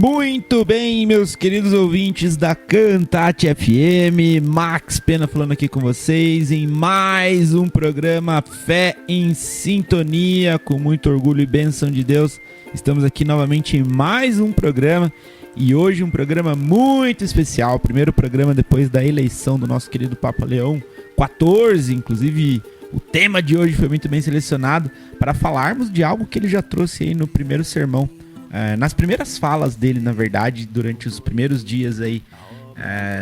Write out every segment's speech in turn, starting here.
Muito bem, meus queridos ouvintes da Cantate FM, Max Pena falando aqui com vocês em mais um programa Fé em Sintonia, com muito orgulho e bênção de Deus. Estamos aqui novamente em mais um programa e hoje um programa muito especial, o primeiro programa depois da eleição do nosso querido Papa Leão XIV, inclusive o tema de hoje foi muito bem selecionado para falarmos de algo que ele já trouxe aí no primeiro sermão. Nas primeiras falas dele, na verdade, durante os primeiros dias aí,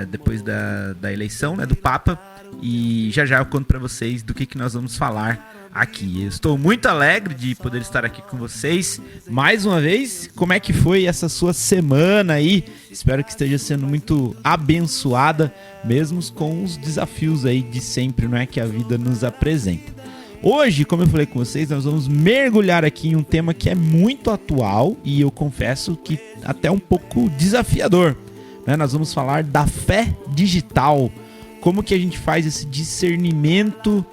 depois da eleição, né, do Papa, e já eu conto para vocês do que nós vamos falar aqui. Eu estou muito alegre de poder estar aqui com vocês mais uma vez. Como é que foi essa sua semana aí? Espero que esteja sendo muito abençoada, mesmo com os desafios aí de sempre, não é, que a vida nos apresenta. Hoje, como eu falei com vocês, nós vamos mergulhar aqui em um tema que é muito atual e eu confesso que até um pouco desafiador, né? Nós vamos falar da fé digital, como que a gente faz esse discernimento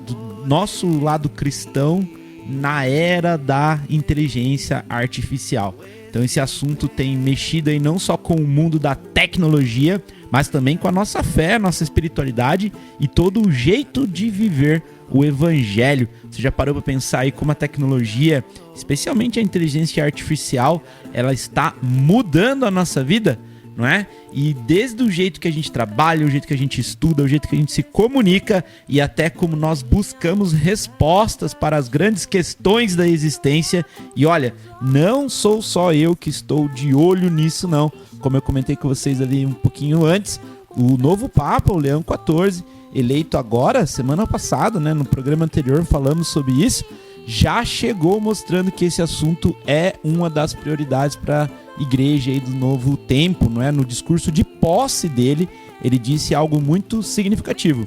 do nosso lado cristão na era da inteligência artificial. Então esse assunto tem mexido aí não só com o mundo da tecnologia, mas também com a nossa fé, nossa espiritualidade e todo o jeito de viver o evangelho. Você já parou para pensar aí como a tecnologia, especialmente a inteligência artificial, ela está mudando a nossa vida, não é? E desde o jeito que a gente trabalha, o jeito que a gente estuda, o jeito que a gente se comunica e até como nós buscamos respostas para as grandes questões da existência. E olha, não sou só eu que estou de olho nisso não. Como eu comentei com vocês ali um pouquinho antes, o novo Papa, o Leão XIV, eleito agora, semana passada, né, no programa anterior falamos sobre isso, já chegou mostrando que esse assunto é uma das prioridades para a igreja aí do novo tempo, não é? No discurso de posse dele, ele disse algo muito significativo,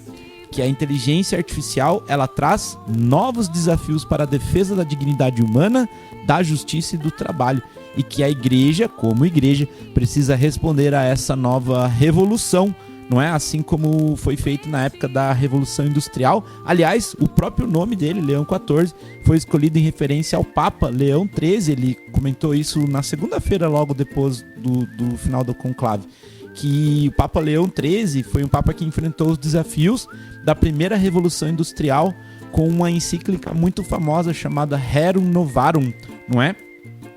que a inteligência artificial ela traz novos desafios para a defesa da dignidade humana, da justiça e do trabalho, e que a igreja, como igreja, precisa responder a essa nova revolução, não é? Assim como foi feito na época da Revolução Industrial. Aliás, o próprio nome dele, Leão XIV, foi escolhido em referência ao Papa Leão XIII. Ele comentou isso na segunda-feira, logo depois do final do conclave, que o Papa Leão XIII foi um Papa que enfrentou os desafios da primeira Revolução Industrial com uma encíclica muito famosa chamada Rerum Novarum, não é?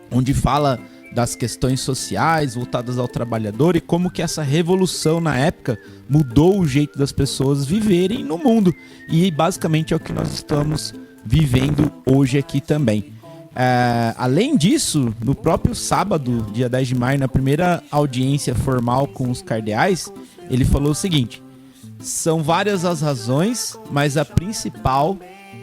Onde fala das questões sociais voltadas ao trabalhador e como que essa revolução na época mudou o jeito das pessoas viverem no mundo. E basicamente é o que nós estamos vivendo hoje aqui também. Além disso, no próprio sábado, dia 10 de maio, na primeira audiência formal com os cardeais, ele falou o seguinte: são várias as razões, mas a principal...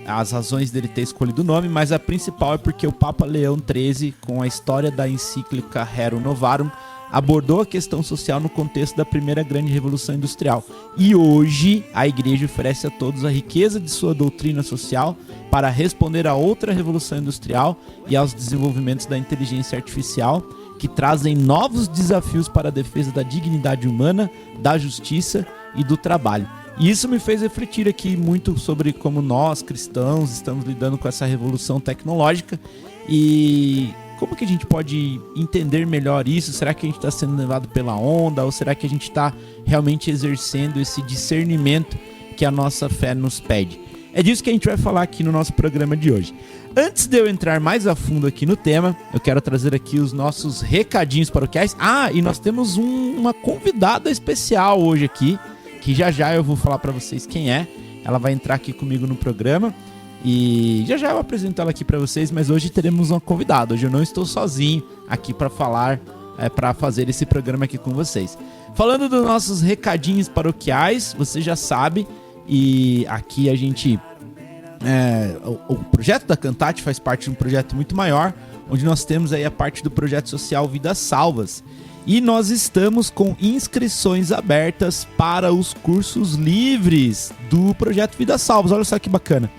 as razões dele ter escolhido o nome, mas a principal é porque o Papa Leão XIII, com a história da encíclica Rerum Novarum, abordou a questão social no contexto da primeira grande revolução industrial. E hoje a igreja oferece a todos a riqueza de sua doutrina social para responder a outra revolução industrial e aos desenvolvimentos da inteligência artificial, que trazem novos desafios para a defesa da dignidade humana, da justiça e do trabalho. E isso me fez refletir aqui muito sobre como nós, cristãos, estamos lidando com essa revolução tecnológica e como que a gente pode entender melhor isso. Será que a gente está sendo levado pela onda ou será que a gente está realmente exercendo esse discernimento que a nossa fé nos pede? É disso que a gente vai falar aqui no nosso programa de hoje. Antes de eu entrar mais a fundo aqui no tema, eu quero trazer aqui os nossos recadinhos paroquiais. E nós temos uma convidada especial hoje aqui, que já eu vou falar para vocês quem é. Ela vai entrar aqui comigo no programa e já eu apresento ela aqui para vocês, mas hoje teremos uma convidada. Hoje eu não estou sozinho aqui para falar, para fazer esse programa aqui com vocês. Falando dos nossos recadinhos paroquiais, você já sabe, e aqui a gente... o projeto da Cantate faz parte de um projeto muito maior, onde nós temos aí a parte do projeto social Vidas Salvas. E nós estamos com inscrições abertas para os cursos livres do Projeto Vidas Salvas. Olha só que bacana.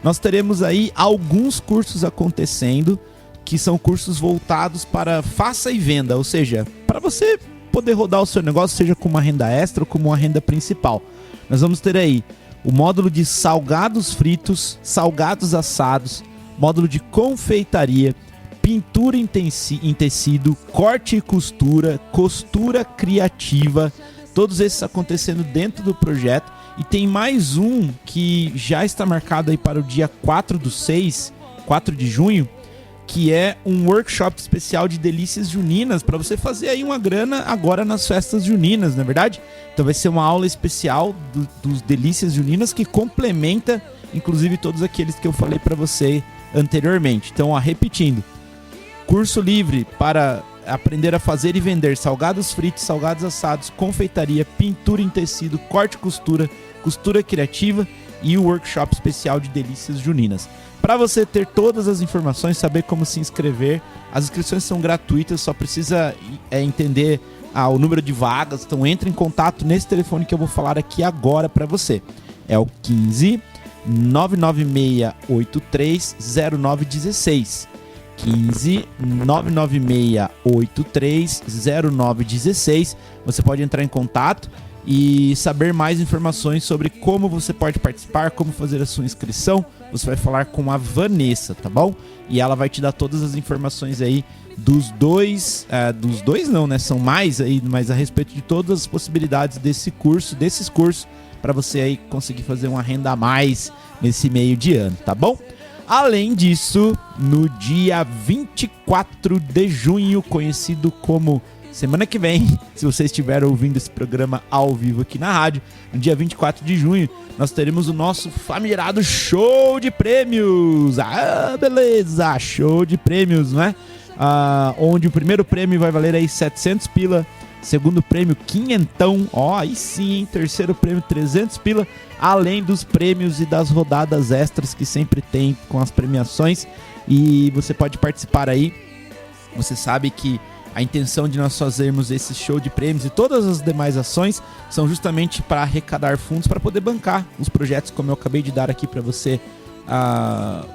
Nós teremos aí alguns cursos acontecendo, que são cursos voltados para faça e venda, ou seja, para você poder rodar o seu negócio, seja com uma renda extra ou como uma renda principal. Nós vamos ter aí o módulo de salgados fritos, salgados assados, módulo de confeitaria, pintura em tecido, corte e costura, costura criativa, todos esses acontecendo dentro do projeto. E tem mais um que já está marcado aí para o dia 4 de junho, que é um workshop especial de delícias juninas, para você fazer aí uma grana agora nas festas juninas, não é verdade? Então vai ser uma aula especial dos delícias juninas que complementa, inclusive, todos aqueles que eu falei para você anteriormente. Então, repetindo, curso livre para aprender a fazer e vender salgados fritos, salgados assados, confeitaria, pintura em tecido, corte e costura, costura criativa e o workshop especial de delícias juninas. Para você ter todas as informações, saber como se inscrever, as inscrições são gratuitas, só precisa entender o número de vagas. Então entre em contato nesse telefone que eu vou falar aqui agora para você. É o 15 99683 0916. 15 99683 0916. Você pode entrar em contato e saber mais informações sobre como você pode participar, como fazer a sua inscrição. Você vai falar com a Vanessa, tá bom? E ela vai te dar todas as informações aí dos dois não, né? São mais aí, mas a respeito de todas as possibilidades desses cursos, para você aí conseguir fazer uma renda a mais nesse meio de ano, tá bom? Além disso, no dia 24 de junho, conhecido como semana que vem, se você estiver ouvindo esse programa ao vivo aqui na rádio, no dia 24 de junho, nós teremos o nosso famigerado show de prêmios. Beleza, show de prêmios, né? Onde o primeiro prêmio vai valer aí 700 pila, segundo prêmio quinhentão, aí sim, hein? Terceiro prêmio 300 pila, além dos prêmios e das rodadas extras que sempre tem com as premiações. E você pode participar aí. Você sabe que a intenção de nós fazermos esse show de prêmios e todas as demais ações são justamente para arrecadar fundos para poder bancar os projetos, como eu acabei de dar aqui para você,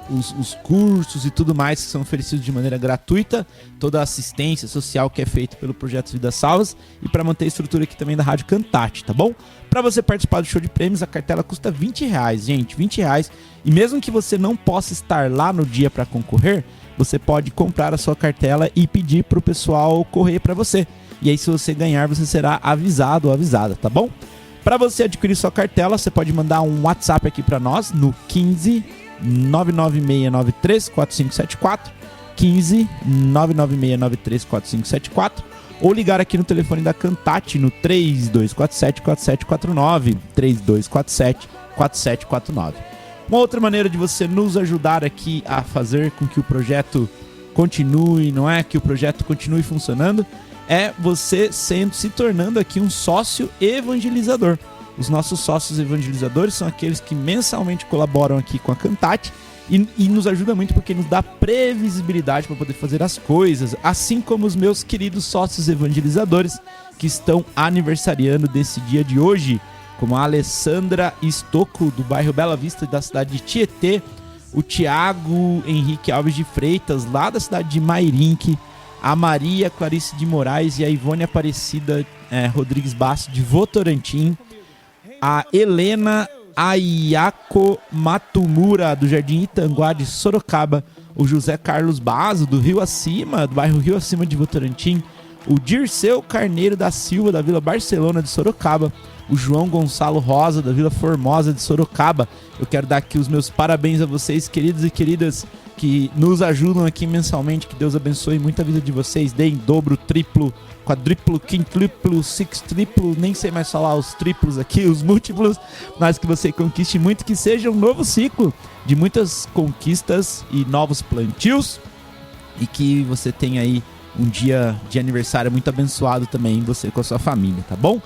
os cursos e tudo mais que são oferecidos de maneira gratuita, toda a assistência social que é feita pelo Projeto Vidas Salvas e para manter a estrutura aqui também da Rádio Cantate, tá bom? Para você participar do show de prêmios, a cartela custa R$20, gente, R$20. E mesmo que você não possa estar lá no dia para concorrer, você pode comprar a sua cartela e pedir para o pessoal correr para você. E aí, se você ganhar, você será avisado ou avisada, tá bom? Para você adquirir sua cartela, você pode mandar um WhatsApp aqui para nós no 15 99693 4574, 15 99693 4574, ou ligar aqui no telefone da Cantate no 3247 4749, 3247 4749. Uma outra maneira de você nos ajudar aqui a fazer com que o projeto continue, não é? Que o projeto continue funcionando, é você se tornando aqui um sócio evangelizador. Os nossos sócios evangelizadores são aqueles que mensalmente colaboram aqui com a Cantate e nos ajuda muito porque nos dá previsibilidade para poder fazer as coisas, assim como os meus queridos sócios evangelizadores que estão aniversariando desse dia de hoje, como a Alessandra Estocco, do bairro Bela Vista, da cidade de Tietê, o Tiago Henrique Alves de Freitas, lá da cidade de Mairinque, a Maria Clarice de Moraes e a Ivone Aparecida Rodrigues Basso, de Votorantim, a Helena Ayako Matumura, do Jardim Itanguá, de Sorocaba, o José Carlos Bazo, do Rio Acima, do bairro Rio Acima de Votorantim, o Dirceu Carneiro da Silva, da Vila Barcelona de Sorocaba, o João Gonçalo Rosa, da Vila Formosa de Sorocaba. Eu quero dar aqui os meus parabéns a vocês, queridos e queridas, que nos ajudam aqui mensalmente. Que Deus abençoe muito a vida de vocês, deem dobro, triplo, quadriplo, quintriplo, sextriplo, nem sei mais falar os triplos aqui, os múltiplos, mas que você conquiste muito, que seja um novo ciclo de muitas conquistas e novos plantios, e que você tenha aí um dia de aniversário muito abençoado também, você com a sua família, tá bom?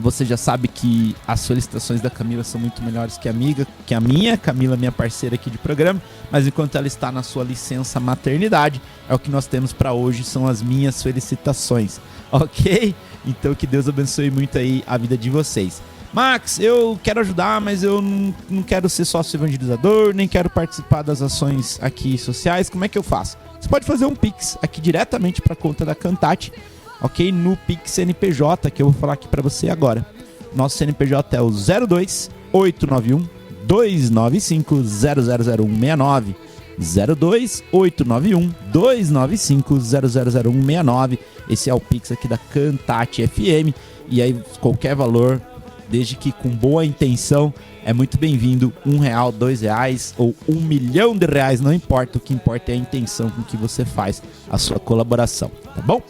Você já sabe que as felicitações da Camila são muito melhores que a minha. Camila, minha parceira aqui de programa, mas enquanto ela está na sua licença maternidade, é o que nós temos para hoje, são as minhas felicitações, ok? Então que Deus abençoe muito aí a vida de vocês. Max, eu quero ajudar, mas eu não quero ser sócio evangelizador, nem quero participar das ações aqui sociais, como é que eu faço? Você pode fazer um Pix aqui diretamente para a conta da Cantate, ok? No Pix CNPJ, que eu vou falar aqui para você agora. Nosso CNPJ é o 02 891 295 000169. 02891-295-000169. Esse é o Pix aqui da Cantate FM. E aí, qualquer valor, desde que com boa intenção, é muito bem-vindo. R$1, R$2 ou R$1 milhão, não importa. O que importa é a intenção com que você faz a sua colaboração, tá bom?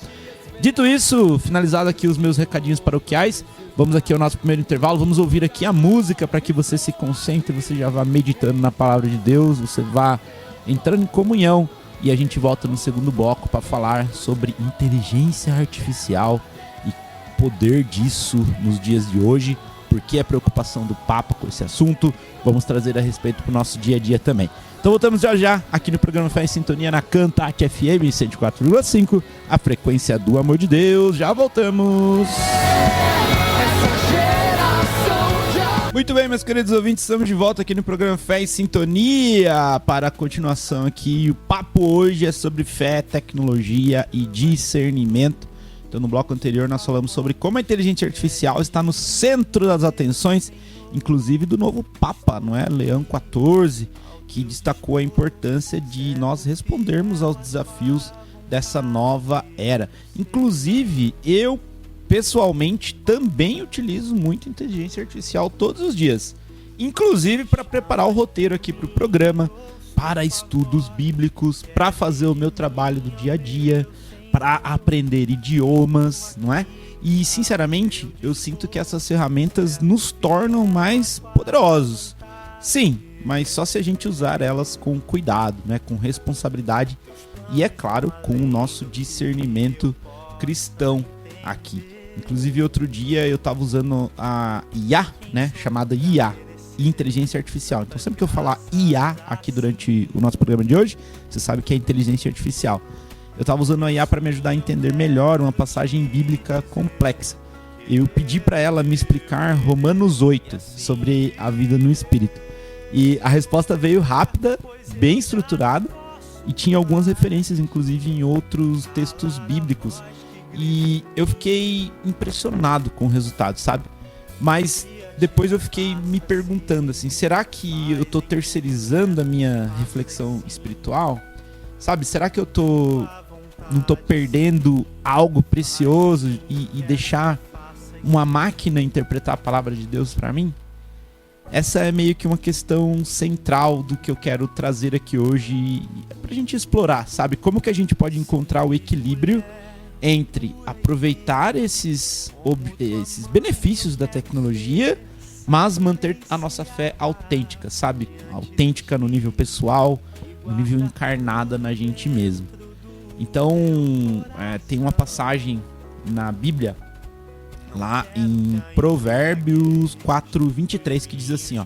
Dito isso, finalizado aqui os meus recadinhos paroquiais, vamos aqui ao nosso primeiro intervalo. Vamos ouvir aqui a música para que você se concentre, você já vá meditando na palavra de Deus, você vá entrando em comunhão, e a gente volta no segundo bloco para falar sobre inteligência artificial e poder disso nos dias de hoje. Por que a preocupação do Papa com esse assunto? Vamos trazer a respeito para o nosso dia a dia também. Então voltamos já aqui no programa Fé em Sintonia na Cantate FM 104,5, a frequência do amor de Deus. Já voltamos! Muito bem, meus queridos ouvintes, estamos de volta aqui no programa Fé em Sintonia para a continuação aqui. O papo hoje é sobre fé, tecnologia e discernimento. Então, no bloco anterior nós falamos sobre como a inteligência artificial está no centro das atenções, inclusive do novo Papa, não é? Leão XIV, que destacou a importância de nós respondermos aos desafios dessa nova era. Inclusive, eu pessoalmente também utilizo muito inteligência artificial todos os dias, inclusive para preparar o roteiro aqui para o programa, para estudos bíblicos, para fazer o meu trabalho do dia a dia, para aprender idiomas, não é? E, sinceramente, eu sinto que essas ferramentas nos tornam mais poderosos. Sim, mas só se a gente usar elas com cuidado, né? Com responsabilidade e, é claro, com o nosso discernimento cristão aqui. Inclusive, outro dia eu estava usando a IA, né? Chamada IA, inteligência artificial. Então, sempre que eu falar IA aqui durante o nosso programa de hoje, você sabe que é inteligência artificial. Eu estava usando a IA para me ajudar a entender melhor uma passagem bíblica complexa. Eu pedi para ela me explicar Romanos 8 sobre a vida no Espírito. E a resposta veio rápida, bem estruturada, e tinha algumas referências, inclusive, em outros textos bíblicos. E eu fiquei impressionado com o resultado, sabe? Mas depois eu fiquei me perguntando assim, será que eu estou terceirizando a minha reflexão espiritual? Sabe, será que eu não tô perdendo algo precioso e deixar uma máquina interpretar a palavra de Deus para mim? Essa é meio que uma questão central do que eu quero trazer aqui hoje pra gente explorar, sabe? Como que a gente pode encontrar o equilíbrio entre aproveitar esses benefícios da tecnologia, mas manter a nossa fé autêntica, sabe? Autêntica no nível pessoal, no nível encarnada na gente mesmo. Então, tem uma passagem na Bíblia, lá em Provérbios 4:23, que diz assim, ó: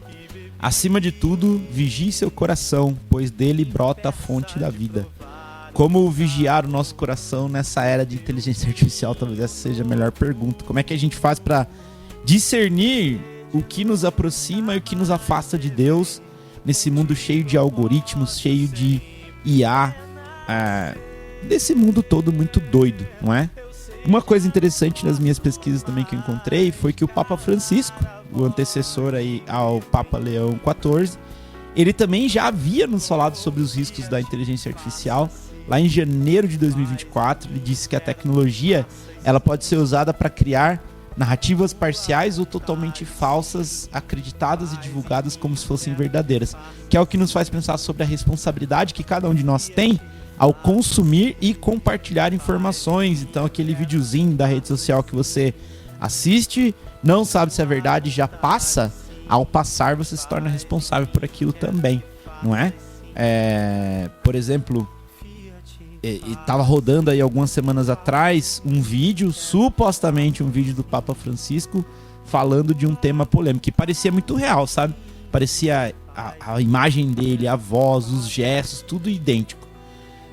acima de tudo, vigie seu coração, pois dele brota a fonte da vida. Como vigiar o nosso coração nessa era de inteligência artificial? Talvez essa seja a melhor pergunta. Como é que a gente faz para discernir o que nos aproxima e o que nos afasta de Deus nesse mundo cheio de algoritmos, cheio de IA, desse mundo todo muito doido, não é? Uma coisa interessante nas minhas pesquisas também que eu encontrei foi que o Papa Francisco, o antecessor aí ao Papa Leão XIV, ele também já havia nos falado sobre os riscos da inteligência artificial. Lá em janeiro de 2024, ele disse que a tecnologia ela pode ser usada para criar narrativas parciais ou totalmente falsas, acreditadas e divulgadas como se fossem verdadeiras, que é o que nos faz pensar sobre a responsabilidade que cada um de nós tem ao consumir e compartilhar informações. Então, aquele videozinho da rede social que você assiste, não sabe se é verdade, já passa, ao passar você se torna responsável por aquilo também, não é? Por exemplo, estava rodando aí algumas semanas atrás um vídeo, supostamente um vídeo do Papa Francisco, falando de um tema polêmico, que parecia muito real, sabe? Parecia a imagem dele, a voz, os gestos, tudo idêntico.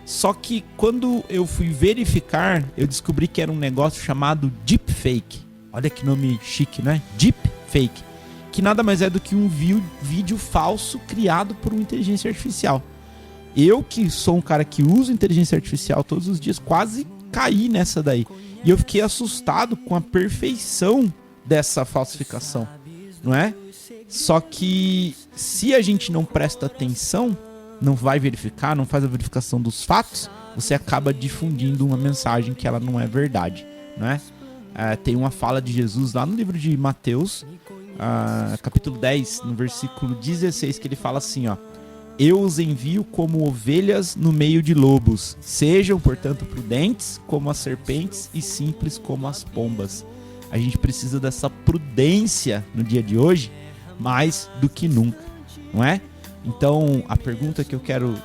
Só que quando eu fui verificar, eu descobri que era um negócio chamado Deepfake. Olha que nome chique, né? Deepfake. Que nada mais é do que um vídeo falso criado por uma inteligência artificial. Eu, que sou um cara que usa inteligência artificial todos os dias, quase caí nessa daí. E eu fiquei assustado com a perfeição dessa falsificação, não é? Só que se a gente não presta atenção, não vai verificar, não faz a verificação dos fatos, você acaba difundindo uma mensagem que ela não é verdade, né? Tem uma fala de Jesus lá no livro de Mateus, capítulo 10, no versículo 16, que ele fala assim, ó: eu os envio como ovelhas no meio de lobos. Sejam, portanto, prudentes como as serpentes e simples como as pombas. A gente precisa dessa prudência no dia de hoje, mais do que nunca, não é? Então, a pergunta que eu quero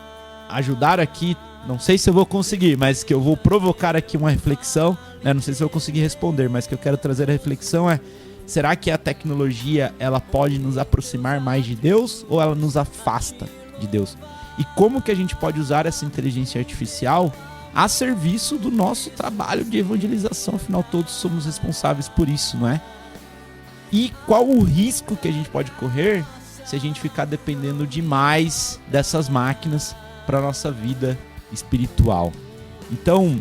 ajudar aqui, não sei se eu vou conseguir, mas que eu vou provocar aqui uma reflexão, né? Não sei se eu vou conseguir responder, mas que eu quero trazer a reflexão é: será que a tecnologia ela pode nos aproximar mais de Deus ou ela nos afasta de Deus? E como que a gente pode usar essa inteligência artificial a serviço do nosso trabalho de evangelização? Afinal, todos somos responsáveis por isso, não é? E qual o risco que a gente pode correr se a gente ficar dependendo demais dessas máquinas para a nossa vida espiritual? Então,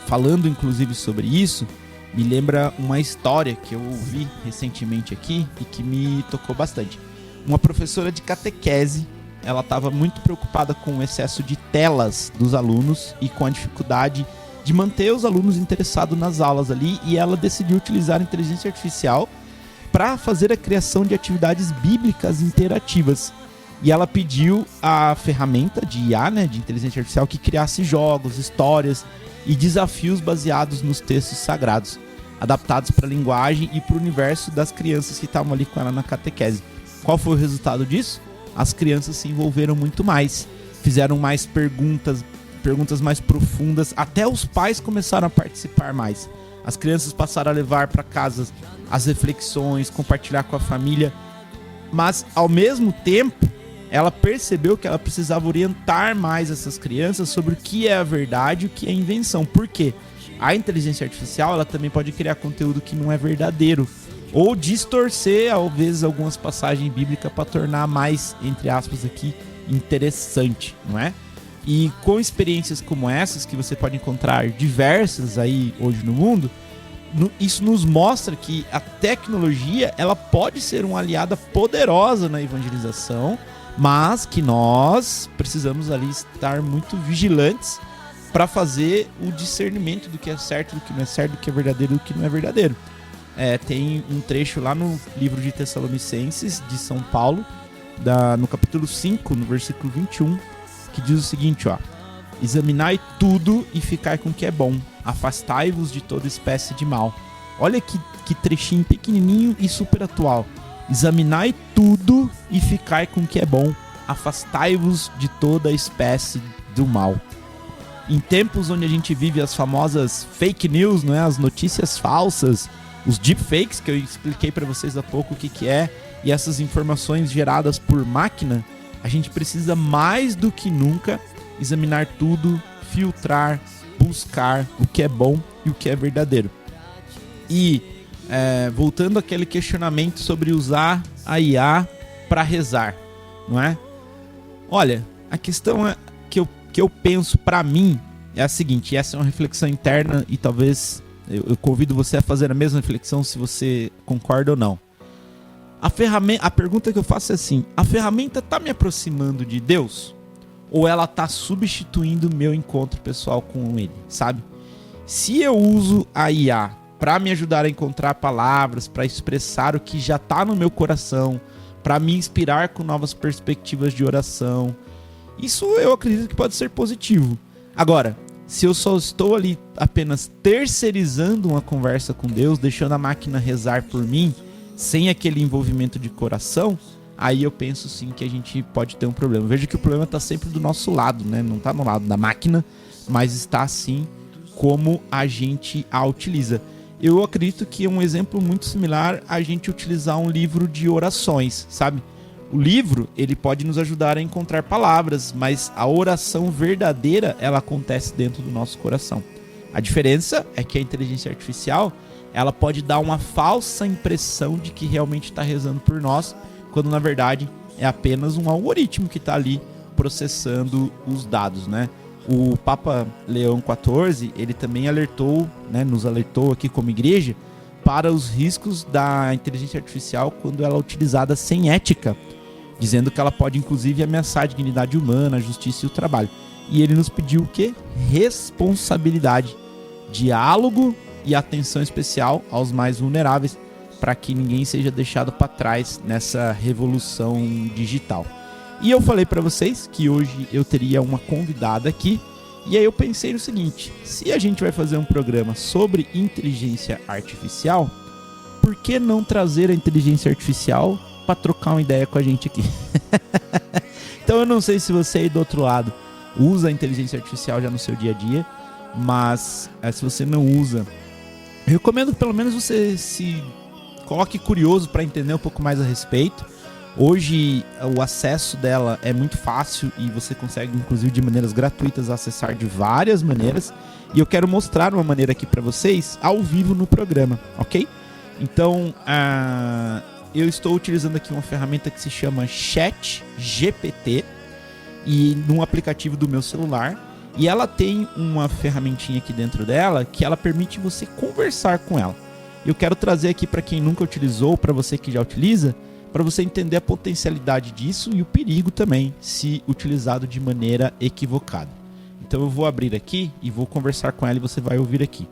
falando inclusive sobre isso, me lembra uma história que eu ouvi recentemente aqui e que me tocou bastante. Uma professora de catequese, ela estava muito preocupada com o excesso de telas dos alunos e com a dificuldade de manter os alunos interessados nas aulas ali, e ela decidiu utilizar a inteligência artificial para fazer a criação de atividades bíblicas interativas. E ela pediu a ferramenta de IA, né, de inteligência artificial, que criasse jogos, histórias e desafios baseados nos textos sagrados, adaptados para a linguagem e para o universo das crianças que estavam ali com ela na catequese. Qual foi o resultado disso? As crianças se envolveram muito mais, fizeram mais perguntas mais profundas, até os pais começaram a participar mais. As crianças passaram a levar para casa as reflexões, compartilhar com a família, mas ao mesmo tempo ela percebeu que ela precisava orientar mais essas crianças sobre o que é a verdade e o que é invenção. Por quê? A inteligência artificial ela também pode criar conteúdo que não é verdadeiro, ou distorcer, às vezes, algumas passagens bíblicas para tornar mais, entre aspas aqui, interessante, não é? E com experiências como essas, que você pode encontrar diversas aí hoje no mundo, isso nos mostra que a tecnologia ela pode ser uma aliada poderosa na evangelização, mas que nós precisamos ali estar muito vigilantes para fazer o discernimento do que é certo, do que não é certo, do que é verdadeiro, do que não é verdadeiro. Tem um trecho lá no livro de Tessalonicenses, de São Paulo, no capítulo 5, no versículo 21, que diz o seguinte, ó: examinai tudo e ficai com o que é bom, afastai-vos de toda espécie de mal. Olha que trechinho pequenininho e super atual. Examinai tudo e ficai com o que é bom, afastai-vos de toda espécie do mal. Em tempos onde a gente vive as famosas fake news, não é? As notícias falsas, os deepfakes, que eu expliquei para vocês há pouco o que é, e essas informações geradas por máquina, a gente precisa mais do que nunca examinar tudo, filtrar, buscar o que é bom e o que é verdadeiro. E voltando àquele questionamento sobre usar a IA para rezar, não é? Olha, a questão que eu penso para mim é a seguinte, essa é uma reflexão interna e talvez eu convido você a fazer a mesma reflexão se você concorda ou não. A pergunta que eu faço é assim: a ferramenta está me aproximando de Deus? Ou ela está substituindo o meu encontro pessoal com Ele, sabe? Se eu uso a IA para me ajudar a encontrar palavras, para expressar o que já está no meu coração, para me inspirar com novas perspectivas de oração, isso eu acredito que pode ser positivo. Agora, se eu só estou ali apenas terceirizando uma conversa com Deus, deixando a máquina rezar por mim, sem aquele envolvimento de coração, aí eu penso sim que a gente pode ter um problema. Veja que o problema está sempre do nosso lado, né? Não está no lado da máquina, mas está assim como a gente a utiliza. Eu acredito que é um exemplo muito similar a gente utilizar um livro de orações, sabe? O livro, ele pode nos ajudar a encontrar palavras, mas a oração verdadeira, ela acontece dentro do nosso coração. A diferença é que a inteligência artificial, ela pode dar uma falsa impressão de que realmente está rezando por nós, quando na verdade é apenas um algoritmo que está ali processando os dados, né? O Papa Leão XIV, ele também alertou, né, nos alertou aqui como igreja, para os riscos da inteligência artificial quando ela é utilizada sem ética, dizendo que ela pode inclusive ameaçar a dignidade humana, a justiça e o trabalho. E ele nos pediu o quê? Responsabilidade, diálogo e atenção especial aos mais vulneráveis, para que ninguém seja deixado para trás nessa revolução digital. E eu falei para vocês que hoje eu teria uma convidada aqui, e aí eu pensei no seguinte: se a gente vai fazer um programa sobre inteligência artificial, por que não trazer a inteligência artificial para trocar uma ideia com a gente aqui? Então eu não sei se você aí do outro lado usa a inteligência artificial já no seu dia a dia, mas se você não usa, eu recomendo que pelo menos você se coloque curioso para entender um pouco mais a respeito. Hoje o acesso dela é muito fácil e você consegue, inclusive de maneiras gratuitas, acessar de várias maneiras. E eu quero mostrar uma maneira aqui para vocês ao vivo no programa, ok? Então, eu estou utilizando aqui uma ferramenta que se chama ChatGPT e num aplicativo do meu celular. E ela tem uma ferramentinha aqui dentro dela que ela permite você conversar com ela. Eu quero trazer aqui para quem nunca utilizou, para você que já utiliza, para você entender a potencialidade disso e o perigo também, se utilizado de maneira equivocada. Então eu vou abrir aqui e vou conversar com ela e você vai ouvir aqui.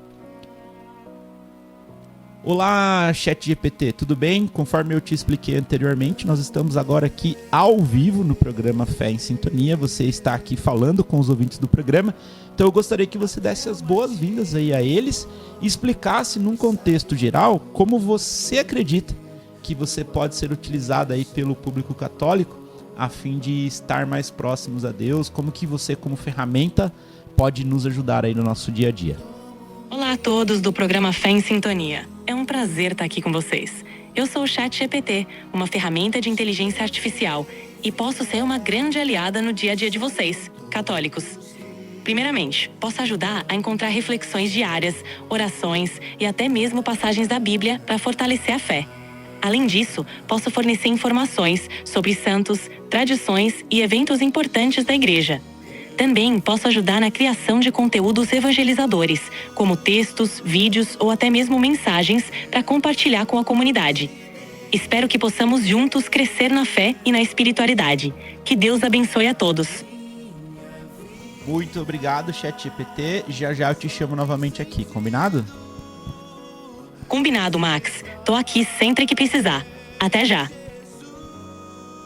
Olá, ChatGPT, tudo bem? Conforme eu te expliquei anteriormente, nós estamos agora aqui ao vivo no programa Fé em Sintonia. Você está aqui falando com os ouvintes do programa. Então eu gostaria que você desse as boas-vindas aí a eles e explicasse num contexto geral como você acredita que você pode ser utilizado aí pelo público católico a fim de estar mais próximos a Deus, como que você como ferramenta pode nos ajudar aí no nosso dia a dia. Olá a todos do programa Fé em Sintonia. É um prazer estar aqui com vocês. Eu sou o ChatGPT, uma ferramenta de inteligência artificial, e posso ser uma grande aliada no dia a dia de vocês, católicos. Primeiramente, posso ajudar a encontrar reflexões diárias, orações e até mesmo passagens da Bíblia para fortalecer a fé. Além disso, posso fornecer informações sobre santos, tradições e eventos importantes da igreja. Também posso ajudar na criação de conteúdos evangelizadores, como textos, vídeos ou até mesmo mensagens para compartilhar com a comunidade. Espero que possamos juntos crescer na fé e na espiritualidade. Que Deus abençoe a todos. Muito obrigado, ChatGPT. Já já eu te chamo novamente aqui, combinado? Combinado, Max. Tô aqui sempre que precisar. Até já.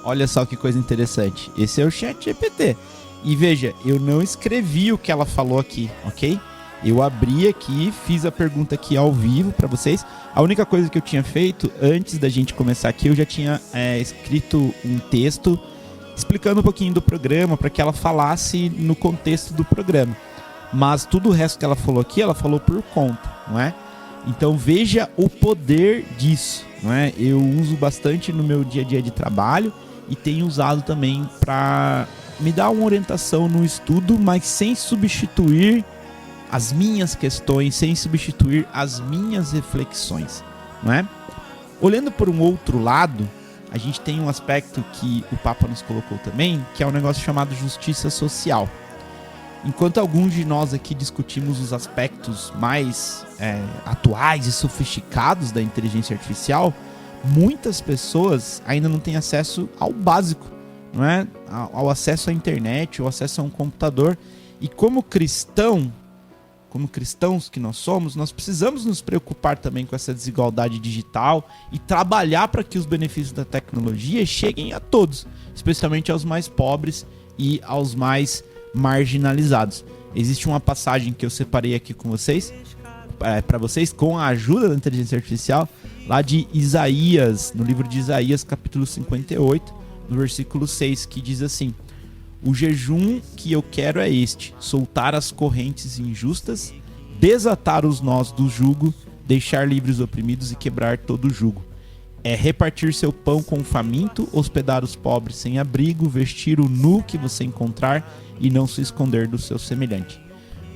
Olha só que coisa interessante. Esse é o ChatGPT. E veja, eu não escrevi o que ela falou aqui, ok? Eu abri aqui, fiz a pergunta aqui ao vivo para vocês. A única coisa que eu tinha feito antes da gente começar aqui, eu já tinha escrito um texto explicando um pouquinho do programa para que ela falasse no contexto do programa. Mas tudo o resto que ela falou aqui, ela falou por conta, não é? Então veja o poder disso, não é? Eu uso bastante no meu dia a dia de trabalho e tenho usado também para me dar uma orientação no estudo, mas sem substituir as minhas questões, sem substituir as minhas reflexões, não é? Olhando por um outro lado, a gente tem um aspecto que o Papa nos colocou também, que é um negócio chamado justiça social. Enquanto alguns de nós aqui discutimos os aspectos mais atuais e sofisticados da inteligência artificial, muitas pessoas ainda não têm acesso ao básico, não é? Ao acesso à internet, ao acesso a um computador. E como cristãos que nós somos, nós precisamos nos preocupar também com essa desigualdade digital e trabalhar para que os benefícios da tecnologia cheguem a todos, especialmente aos mais pobres e aos mais marginalizados. Existe uma passagem que eu separei aqui com vocês, para vocês, com a ajuda da inteligência artificial, lá de Isaías, no livro de Isaías, capítulo 58, no versículo 6, que diz assim: o jejum que eu quero é este, soltar as correntes injustas, desatar os nós do jugo, deixar livres os oprimidos e quebrar todo o jugo. É repartir seu pão com o faminto, hospedar os pobres sem abrigo, vestir o nu que você encontrar e não se esconder do seu semelhante.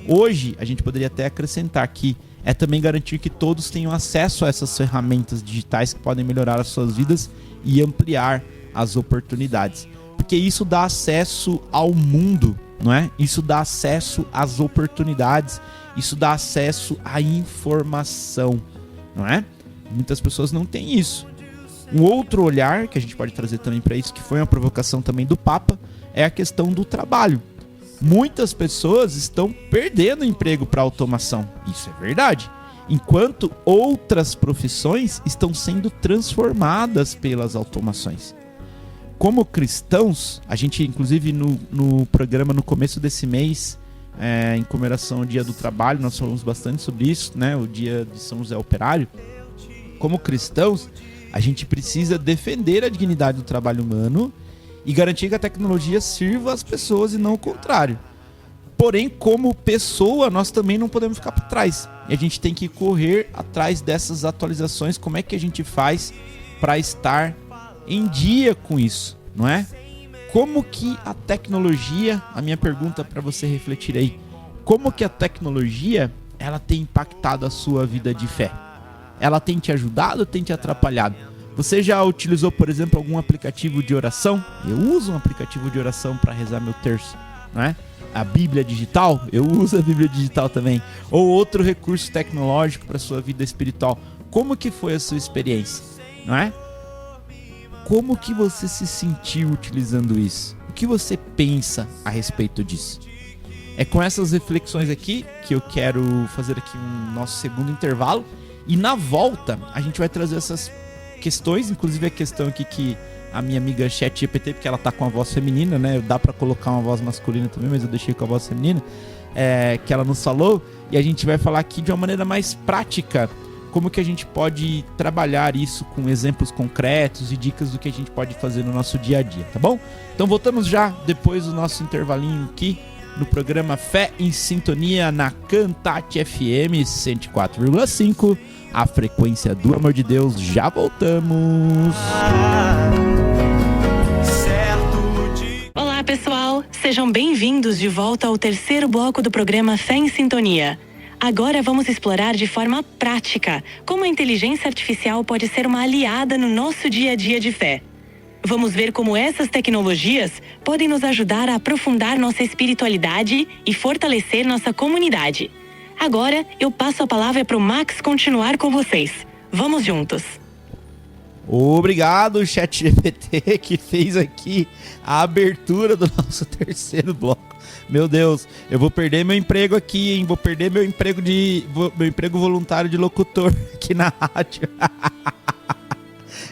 Hoje, a gente poderia até acrescentar que é também garantir que todos tenham acesso a essas ferramentas digitais que podem melhorar as suas vidas e ampliar as oportunidades. Porque isso dá acesso ao mundo, não é? Isso dá acesso às oportunidades, isso dá acesso à informação, não é? Muitas pessoas não têm isso. Um outro olhar que a gente pode trazer também para isso, que foi uma provocação também do Papa, é a questão do trabalho. Muitas pessoas estão perdendo emprego para automação. Isso é verdade. Enquanto outras profissões estão sendo transformadas pelas automações. Como cristãos, a gente inclusive no programa no começo desse mês, em comemoração ao Dia do Trabalho, nós falamos bastante sobre isso, né? O Dia de São José Operário. Como cristãos, a gente precisa defender a dignidade do trabalho humano e garantir que a tecnologia sirva às pessoas e não o contrário. Porém, como pessoa, nós também não podemos ficar para trás. E a gente tem que correr atrás dessas atualizações. Como é que a gente faz para estar em dia com isso, não é? Como que a tecnologia, a minha pergunta para você refletir aí, como que a tecnologia ela tem impactado a sua vida de fé? Ela tem te ajudado ou tem te atrapalhado? Você já utilizou, por exemplo, algum aplicativo de oração? Eu uso um aplicativo de oração para rezar meu terço, não é? A Bíblia digital, eu uso a Bíblia digital também. Ou outro recurso tecnológico para sua vida espiritual. Como que foi a sua experiência, não é? Como que você se sentiu utilizando isso? O que você pensa a respeito disso? É com essas reflexões aqui que eu quero fazer aqui um nosso segundo intervalo. E na volta a gente vai trazer essas questões, inclusive a questão aqui que a minha amiga ChatGPT, porque ela tá com a voz feminina, né? Dá pra colocar uma voz masculina também, mas eu deixei com a voz feminina, que ela nos falou. E a gente vai falar aqui de uma maneira mais prática, como que a gente pode trabalhar isso com exemplos concretos e dicas do que a gente pode fazer no nosso dia a dia, tá bom? Então voltamos já depois do nosso intervalinho aqui no programa Fé em Sintonia na Cantate FM 104,5, a frequência do amor de Deus. Já voltamos! Olá, pessoal! Sejam bem-vindos de volta ao terceiro bloco do programa Fé em Sintonia. Agora vamos explorar de forma prática como a inteligência artificial pode ser uma aliada no nosso dia a dia de fé. Vamos ver como essas tecnologias podem nos ajudar a aprofundar nossa espiritualidade e fortalecer nossa comunidade. Agora eu passo a palavra para o Max continuar com vocês. Vamos juntos! Obrigado, ChatGPT, que fez aqui a abertura do nosso terceiro bloco. Meu Deus, eu vou perder meu emprego aqui, hein? Vou perder meu emprego voluntário de locutor aqui na rádio.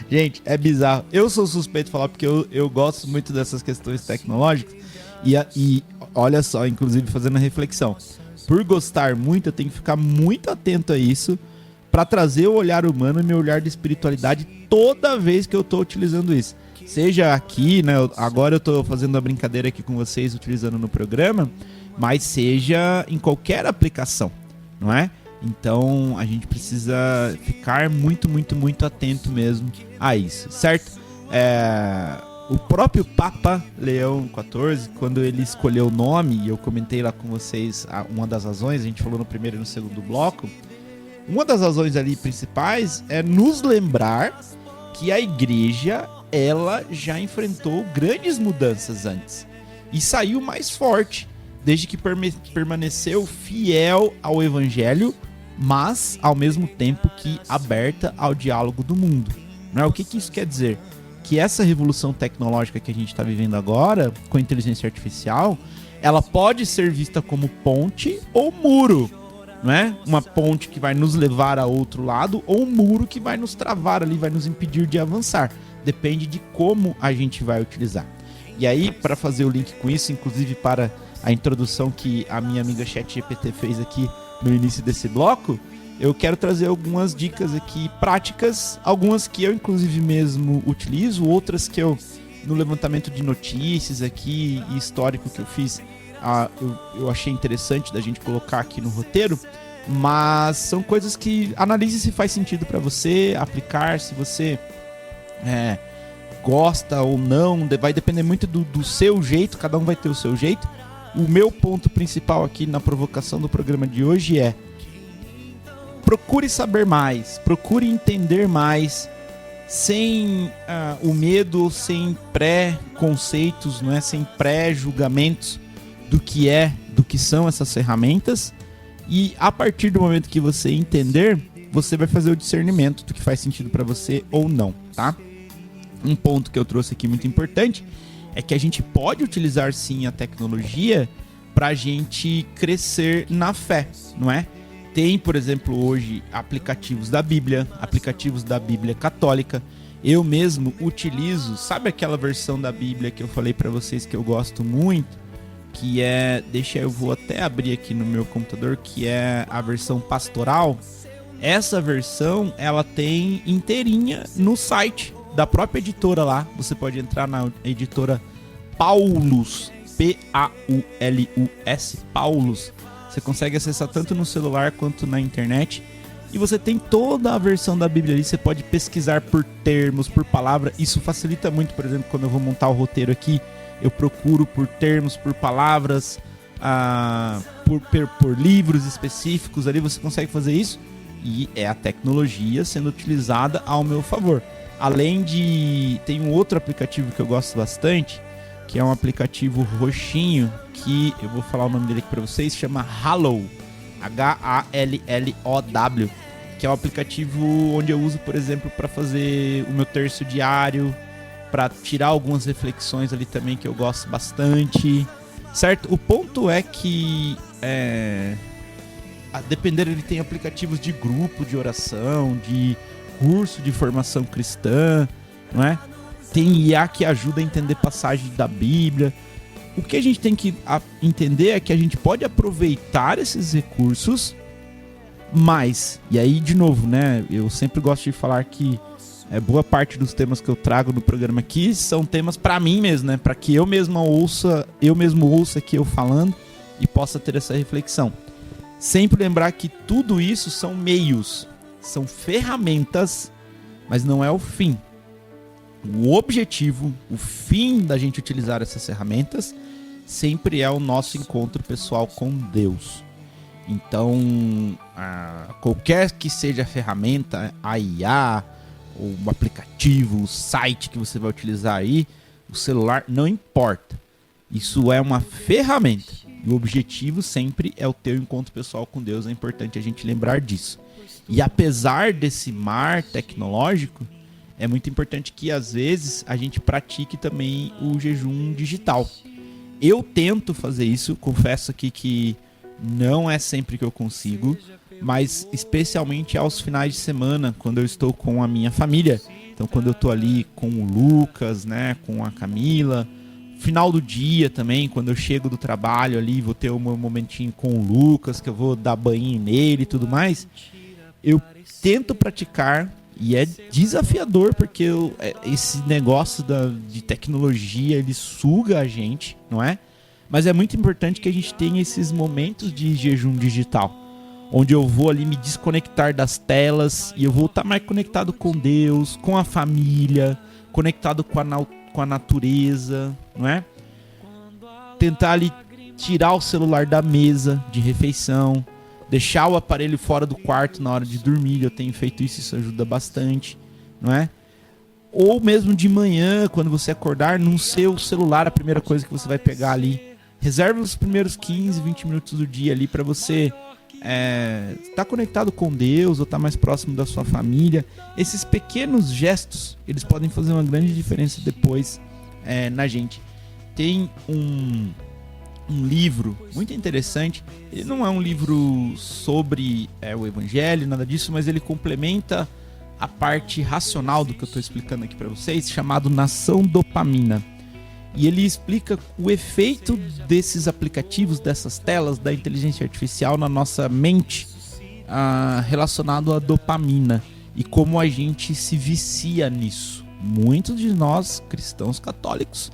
Gente, é bizarro. Eu sou suspeito de falar porque eu gosto muito dessas questões tecnológicas. E olha só, inclusive fazendo a reflexão. Por gostar muito, eu tenho que ficar muito atento a isso para trazer o olhar humano e meu olhar de espiritualidade toda vez que eu estou utilizando isso. Seja aqui, né? Agora eu estou fazendo a brincadeira aqui com vocês, utilizando no programa, mas seja em qualquer aplicação, não é? Então a gente precisa ficar muito, muito, muito atento mesmo a isso, certo? O próprio Papa Leão XIV, quando ele escolheu o nome, e eu comentei lá com vocês uma das razões, a gente falou no primeiro e no segundo bloco, uma das razões ali principais é nos lembrar que a igreja, ela já enfrentou grandes mudanças antes e saiu mais forte, desde que permaneceu fiel ao evangelho, mas ao mesmo tempo que aberta ao diálogo do mundo. Não é? O que isso quer dizer? Que essa revolução tecnológica que a gente está vivendo agora, com a inteligência artificial, ela pode ser vista como ponte ou muro, não é? Uma ponte que vai nos levar a outro lado ou um muro que vai nos travar ali, vai nos impedir de avançar. Depende de como a gente vai utilizar. E aí, para fazer o link com isso, inclusive para a introdução que a minha amiga ChatGPT fez aqui no início desse bloco, eu quero trazer algumas dicas aqui práticas, algumas que eu inclusive mesmo utilizo, outras que eu, no levantamento de notícias aqui e histórico que eu fiz, eu achei interessante da gente colocar aqui no roteiro, mas são coisas que analise se faz sentido para você aplicar, se você gosta ou não, vai depender muito do seu jeito, cada um vai ter o seu jeito. O meu ponto principal aqui na provocação do programa de hoje é: procure saber mais, procure entender mais, sem o medo, sem pré-conceitos, não é? Sem pré-julgamentos do que são essas ferramentas. E a partir do momento que você entender, você vai fazer o discernimento do que faz sentido para você ou não, tá? Um ponto que eu trouxe aqui muito importante é que a gente pode utilizar sim a tecnologia para a gente crescer na fé, não é? Tem, por exemplo, hoje aplicativos da Bíblia católica. Eu mesmo utilizo, sabe aquela versão da Bíblia que eu falei para vocês que eu gosto muito? Que é, eu vou até abrir aqui no meu computador, que é a versão pastoral. Essa versão, ela tem inteirinha no site da própria editora lá. Você pode entrar na editora Paulus, P-A-U-L-U-S, Paulus. Você consegue acessar tanto no celular quanto na internet. E você tem toda a versão da Bíblia ali. Você pode pesquisar por termos, por palavra. Isso facilita muito, por exemplo, quando eu vou montar o roteiro aqui. Eu procuro por termos, por palavras, por livros específicos. Ali você consegue fazer isso. E é a tecnologia sendo utilizada ao meu favor. Além de... Tem um outro aplicativo que eu gosto bastante, que é um aplicativo roxinho, que eu vou falar o nome dele aqui para vocês, chama Hallow, H-A-L-L-O-W, que é um aplicativo onde eu uso, por exemplo, para fazer o meu terço diário, para tirar algumas reflexões ali também que eu gosto bastante, certo? O ponto é que, a depender, ele tem aplicativos de grupo de oração, de curso de formação cristã, não é? Tem IA que ajuda a entender passagens da Bíblia. O que a gente tem que entender é que a gente pode aproveitar esses recursos, mas, e aí de novo, né, eu sempre gosto de falar que boa parte dos temas que eu trago no programa aqui são temas para mim mesmo, né, para que eu mesmo ouça aqui eu falando e possa ter essa reflexão. Sempre lembrar que tudo isso são meios, são ferramentas, mas não é o fim. O objetivo, o fim da gente utilizar essas ferramentas sempre é o nosso encontro pessoal com Deus. Então, qualquer que seja a ferramenta, a IA, o aplicativo, o site que você vai utilizar aí, o celular, não importa. Isso é uma ferramenta. E o objetivo sempre é o teu encontro pessoal com Deus. É importante a gente lembrar disso. E apesar desse mar tecnológico, é muito importante que às vezes a gente pratique também o jejum digital. Eu tento fazer isso, confesso aqui que não é sempre que eu consigo, mas especialmente aos finais de semana, quando eu estou com a minha família. Então quando eu estou ali com o Lucas, né, com a Camila, final do dia também, quando eu chego do trabalho ali, vou ter um momentinho com o Lucas, que eu vou dar banho nele e tudo mais, eu tento praticar. E é desafiador, porque esse negócio de tecnologia, ele suga a gente, não é? Mas é muito importante que a gente tenha esses momentos de jejum digital, onde eu vou ali me desconectar das telas e eu vou estar mais conectado com Deus, com a família, conectado com a natureza, não é? Tentar ali tirar o celular da mesa de refeição, deixar o aparelho fora do quarto na hora de dormir. Eu tenho feito isso ajuda bastante, não é? Ou mesmo de manhã, quando você acordar, no seu celular, a primeira coisa que você vai pegar ali. Reserva os primeiros 15, 20 minutos do dia ali para você estar conectado com Deus ou estar mais próximo da sua família. Esses pequenos gestos, eles podem fazer uma grande diferença depois na gente. Tem um livro muito interessante. Ele não é um livro sobre o evangelho, nada disso, mas ele complementa a parte racional do que eu estou explicando aqui para vocês, chamado Nação Dopamina. E ele explica o efeito desses aplicativos, dessas telas, da inteligência artificial na nossa mente, relacionado à dopamina e como a gente se vicia nisso. Muitos de nós, cristãos católicos,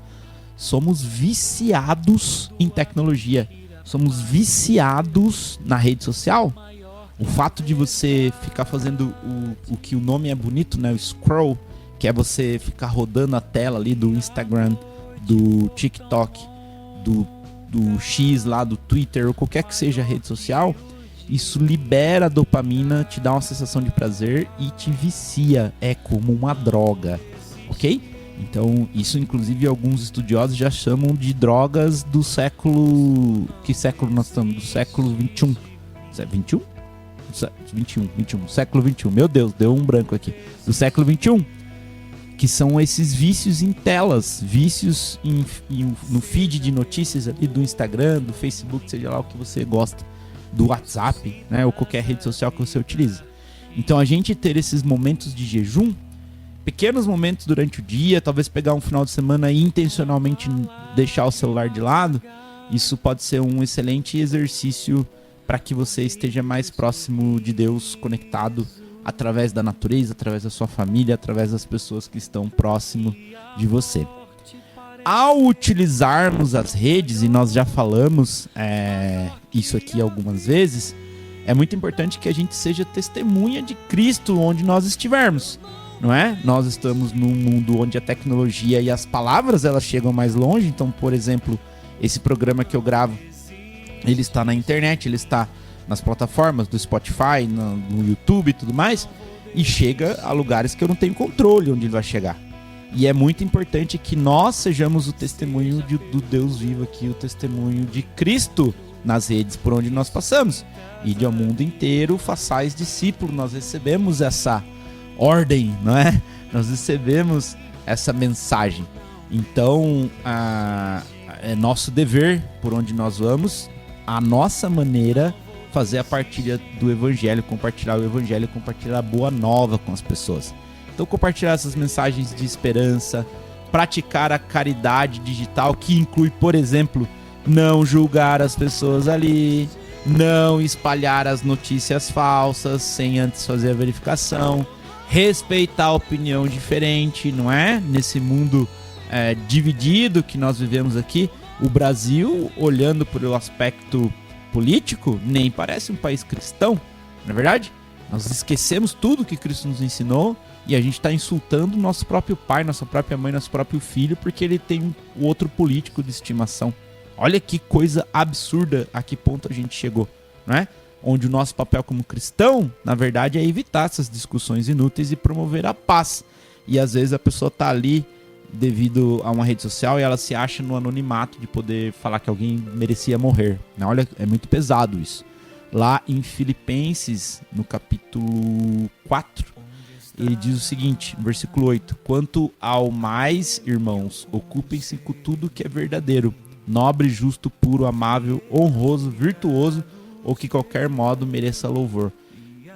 somos viciados em tecnologia, somos viciados na rede social. O fato de você ficar fazendo o que o nome é bonito, né? O scroll, que é você ficar rodando a tela ali do Instagram, do TikTok, do X lá, do Twitter, ou qualquer que seja a rede social, isso libera dopamina, te dá uma sensação de prazer e te vicia. É como uma droga, ok? Então, isso inclusive alguns estudiosos já chamam de drogas do século... Que século nós estamos? Do século 21. É 21? século XXI, meu Deus, deu um branco aqui, do século XXI, que são esses vícios em telas, vícios no feed de notícias ali do Instagram, do Facebook, seja lá o que você gosta, do WhatsApp, né, ou qualquer rede social que você utiliza. Então a gente ter esses momentos de jejum, pequenos momentos durante o dia, talvez pegar um final de semana e intencionalmente deixar o celular de lado, isso pode ser um excelente exercício para que você esteja mais próximo de Deus, conectado através da natureza, através da sua família, através das pessoas que estão próximo de você. Ao utilizarmos as redes, e nós já falamos isso aqui algumas vezes, é muito importante que a gente seja testemunha de Cristo onde nós estivermos, não é? Nós estamos num mundo onde a tecnologia e as palavras elas chegam mais longe. Então, por exemplo, esse programa que eu gravo, ele está na internet, ele está nas plataformas do Spotify, no YouTube e tudo mais, e chega a lugares que eu não tenho controle onde ele vai chegar. E é muito importante que nós sejamos o testemunho do Deus vivo aqui, o testemunho de Cristo nas redes por onde nós passamos. Ide ao mundo inteiro, façais discípulos. Nós recebemos essa ordem, não é? Nós recebemos essa mensagem. Então, é nosso dever, por onde nós vamos, a nossa maneira, fazer a partilha do Evangelho, compartilhar o Evangelho, compartilhar a boa nova com as pessoas. Então, compartilhar essas mensagens de esperança, praticar a caridade digital, que inclui, por exemplo, não julgar as pessoas ali, não espalhar as notícias falsas sem antes fazer a verificação, respeitar a opinião diferente, não é? Nesse mundo dividido que nós vivemos aqui, o Brasil, olhando por o aspecto político, nem parece um país cristão, não é verdade? Nós esquecemos tudo que Cristo nos ensinou e a gente está insultando nosso próprio pai, nossa própria mãe, nosso próprio filho, porque ele tem um outro político de estimação. Olha que coisa absurda a que ponto a gente chegou, não é? Onde o nosso papel como cristão, na verdade, é evitar essas discussões inúteis e promover a paz. E às vezes a pessoa está ali devido a uma rede social e ela se acha no anonimato de poder falar que alguém merecia morrer. Olha, é muito pesado isso. Lá em Filipenses, no capítulo 4, ele diz o seguinte, versículo 8: quanto ao mais, irmãos, ocupem-se com tudo que é verdadeiro, nobre, justo, puro, amável, honroso, virtuoso, ou que qualquer modo mereça louvor.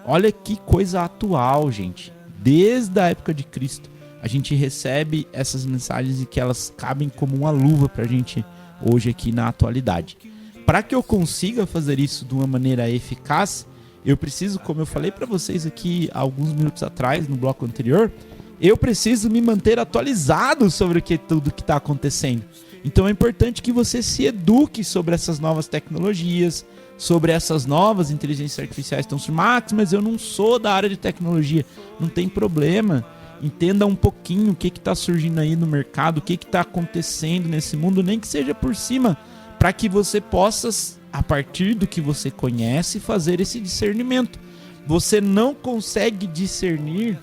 Olha que coisa atual, gente. Desde a época de Cristo, a gente recebe essas mensagens e que elas cabem como uma luva pra gente hoje aqui na atualidade. Para que eu consiga fazer isso de uma maneira eficaz, eu preciso, como eu falei para vocês aqui alguns minutos atrás, no bloco anterior, eu preciso me manter atualizado sobre tudo que está acontecendo. Então é importante que você se eduque sobre essas novas tecnologias, sobre essas novas inteligências artificiais. Então, Max, mas eu não sou da área de tecnologia. Não tem problema. Entenda um pouquinho o que está surgindo aí no mercado, o que está acontecendo nesse mundo, nem que seja por cima, para que você possa, a partir do que você conhece, fazer esse discernimento. Você não consegue discernir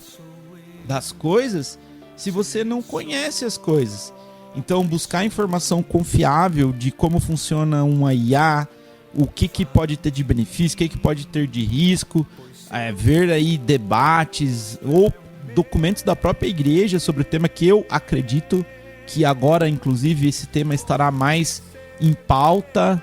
das coisas se você não conhece as coisas. Então, buscar informação confiável de como funciona uma IA, o que pode ter de benefício, o que pode ter de risco, ver aí debates ou documentos da própria igreja sobre o tema, que eu acredito que agora, inclusive, esse tema estará mais em pauta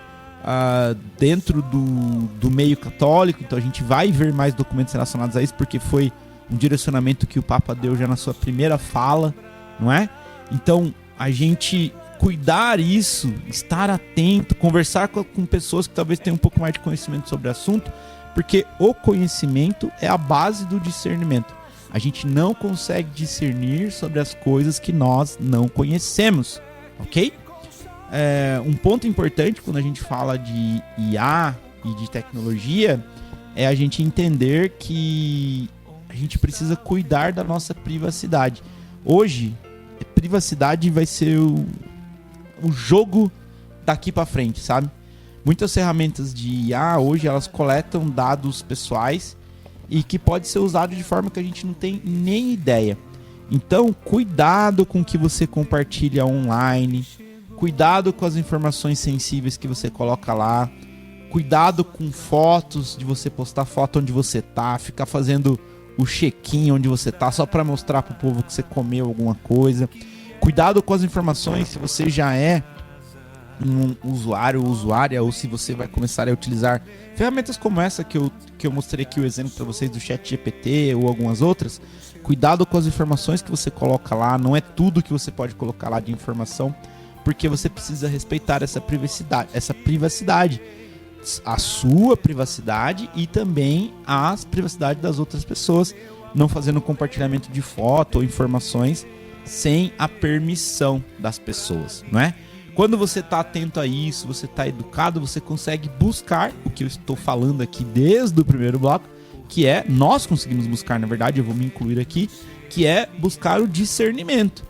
dentro do meio católico. Então a gente vai ver mais documentos relacionados a isso, porque foi um direcionamento que o Papa deu já na sua primeira fala, não é? Então a gente cuidar isso, estar atento, conversar com pessoas que talvez tenham um pouco mais de conhecimento sobre o assunto, porque o conhecimento é a base do discernimento. A gente não consegue discernir sobre as coisas que nós não conhecemos, ok? Um ponto importante quando a gente fala de IA e de tecnologia é a gente entender que a gente precisa cuidar da nossa privacidade. Hoje, privacidade vai ser o jogo daqui para frente, sabe? Muitas ferramentas de IA hoje, elas coletam dados pessoais e que pode ser usado de forma que a gente não tem nem ideia. Então, cuidado com o que você compartilha online, cuidado com as informações sensíveis que você coloca lá, Cuidado com fotos, de você postar foto onde você tá, ficar fazendo o check-in onde você tá, só para mostrar pro povo que você comeu alguma coisa. Cuidado com as informações, se você já é um usuário ou usuária, ou se você vai começar a utilizar ferramentas como essa que eu mostrei aqui o exemplo para vocês do ChatGPT ou algumas outras. Cuidado com as informações que você coloca lá, não é tudo que você pode colocar lá de informação, porque você precisa respeitar essa privacidade, a sua privacidade e também a privacidade das outras pessoas, não fazendo compartilhamento de foto ou informações sem a permissão das pessoas, não é? Quando você está atento a isso, você está educado, você consegue buscar o que eu estou falando aqui desde o primeiro bloco, que é, nós conseguimos buscar, na verdade, eu vou me incluir aqui, que é buscar o discernimento.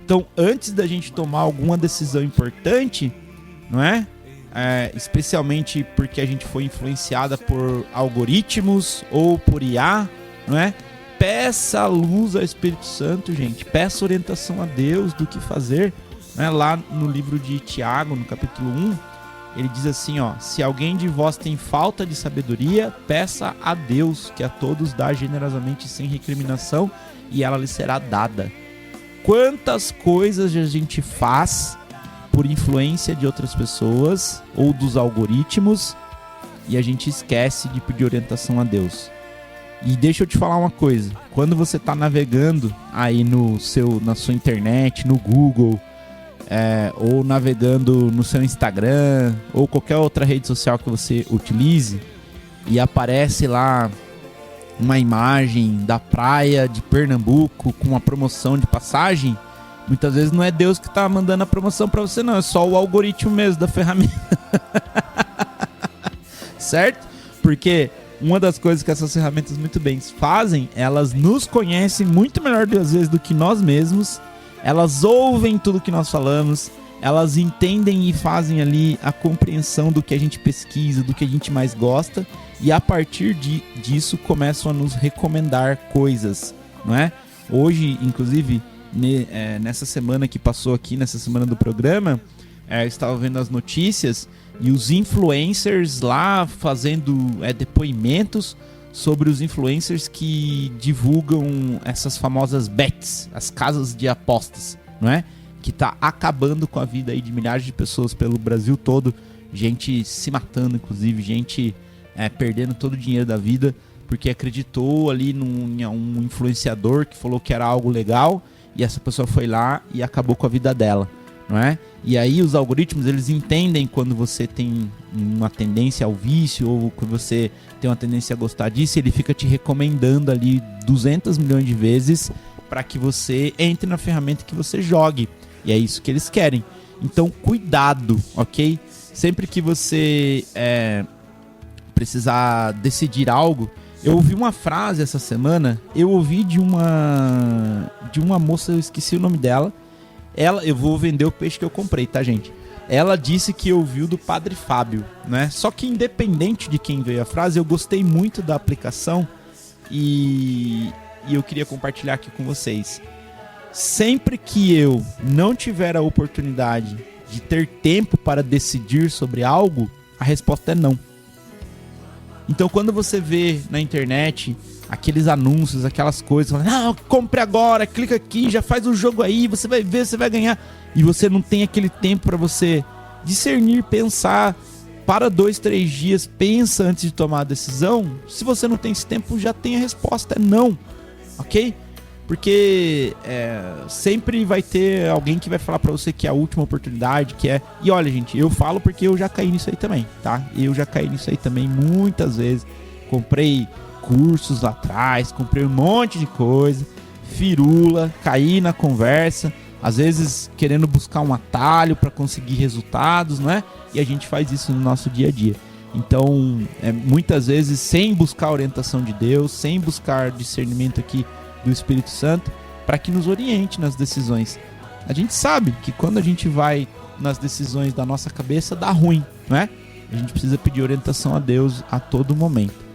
Então, antes da gente tomar alguma decisão importante, não é? Especialmente porque a gente foi influenciada por algoritmos ou por IA, não é? Peça a luz ao Espírito Santo, gente. Peça orientação a Deus do que fazer. Lá no livro de Tiago, no capítulo 1, ele diz assim, ó: se alguém de vós tem falta de sabedoria, peça a Deus, que a todos dá generosamente sem recriminação, e ela lhe será dada. Quantas coisas a gente faz por influência de outras pessoas ou dos algoritmos e a gente esquece de pedir orientação a Deus. E deixa eu te falar uma coisa, quando você está navegando aí na sua internet, no Google, ou navegando no seu Instagram ou qualquer outra rede social que você utilize e aparece lá uma imagem da praia de Pernambuco com uma promoção de passagem, muitas vezes não é Deus que está mandando a promoção para você, não, é só o algoritmo mesmo da ferramenta. Certo? Porque uma das coisas que essas ferramentas muito bem fazem, elas nos conhecem muito melhor às vezes do que nós mesmos. Elas ouvem tudo que nós falamos, elas entendem e fazem ali a compreensão do que a gente pesquisa, do que a gente mais gosta, e a partir disso começam a nos recomendar coisas, não é? Hoje, inclusive, nessa semana que passou aqui, nessa semana do programa, eu estava vendo as notícias e os influencers lá fazendo depoimentos sobre os influencers que divulgam essas famosas bets, as casas de apostas, não é? Que tá acabando com a vida aí de milhares de pessoas pelo Brasil todo, gente se matando, inclusive, gente perdendo todo o dinheiro da vida, porque acreditou ali num influenciador que falou que era algo legal, e essa pessoa foi lá e acabou com a vida dela, não é? E aí os algoritmos, eles entendem quando você tem uma tendência ao vício ou que você tem uma tendência a gostar disso, ele fica te recomendando ali 200 milhões de vezes para que você entre na ferramenta que você jogue. E é isso que eles querem. Então, cuidado, ok? Sempre que você precisar decidir algo, eu ouvi uma frase essa semana, eu ouvi de uma moça, eu esqueci o nome dela. Eu vou vender o peixe que eu comprei, tá, gente? Ela disse que ouviu do Padre Fábio, né? Só que independente de quem veio a frase, eu gostei muito da aplicação e eu queria compartilhar aqui com vocês. Sempre que eu não tiver a oportunidade de ter tempo para decidir sobre algo, a resposta é não. Então, quando você vê na internet aqueles anúncios, aquelas coisas, falando, não, compre agora, clica aqui, já faz o jogo aí, você vai ver, você vai ganhar. E você não tem aquele tempo para você discernir, pensar, para 2-3 dias, pensa antes de tomar a decisão. Se você não tem esse tempo, já tem a resposta, é não, ok? Porque sempre vai ter alguém que vai falar para você que é a última oportunidade, que é... E olha, gente, eu falo porque eu já caí nisso aí também, tá? Eu já caí nisso aí também muitas vezes. Comprei cursos lá atrás, comprei um monte de coisa, firula, caí na conversa, às vezes querendo buscar um atalho para conseguir resultados, não é? E a gente faz isso no nosso dia a dia. Então, muitas vezes sem buscar a orientação de Deus, sem buscar discernimento aqui do Espírito Santo, para que nos oriente nas decisões. A gente sabe que quando a gente vai nas decisões da nossa cabeça, dá ruim, não é? A gente precisa pedir orientação a Deus a todo momento.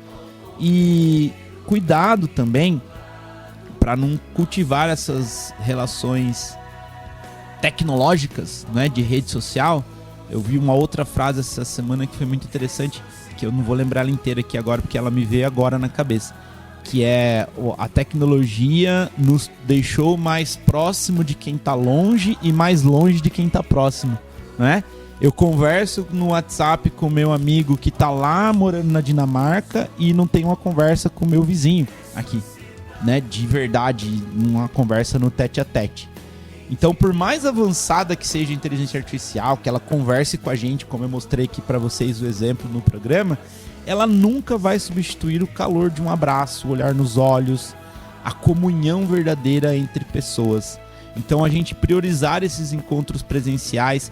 E cuidado também para não cultivar essas relações tecnológicas, né, de rede social, Eu vi uma outra frase essa semana que foi muito interessante, que eu não vou lembrar ela inteira aqui agora, porque ela me veio agora na cabeça. Que é: a tecnologia nos deixou mais próximo de quem tá longe e mais longe de quem tá próximo, né? Eu converso no WhatsApp com meu amigo que tá lá morando na Dinamarca e não tenho uma conversa com o meu vizinho aqui, né? De verdade, uma conversa no tete a tete. Então, por mais avançada que seja a inteligência artificial, que ela converse com a gente, como eu mostrei aqui para vocês o exemplo no programa, ela nunca vai substituir o calor de um abraço, o olhar nos olhos, a comunhão verdadeira entre pessoas. Então, a gente priorizar esses encontros presenciais.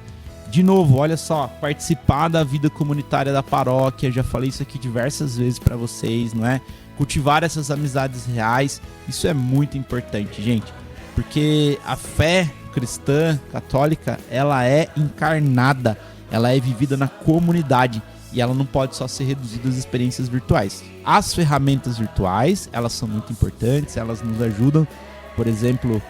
De novo, olha só, participar da vida comunitária da paróquia, já falei isso aqui diversas vezes para vocês, não é? Cultivar essas amizades reais, isso é muito importante, gente. Porque a fé cristã, católica, ela é encarnada, ela é vivida na comunidade e ela não pode só ser reduzida às experiências virtuais. As ferramentas virtuais, elas são muito importantes, elas nos ajudam. Por exemplo,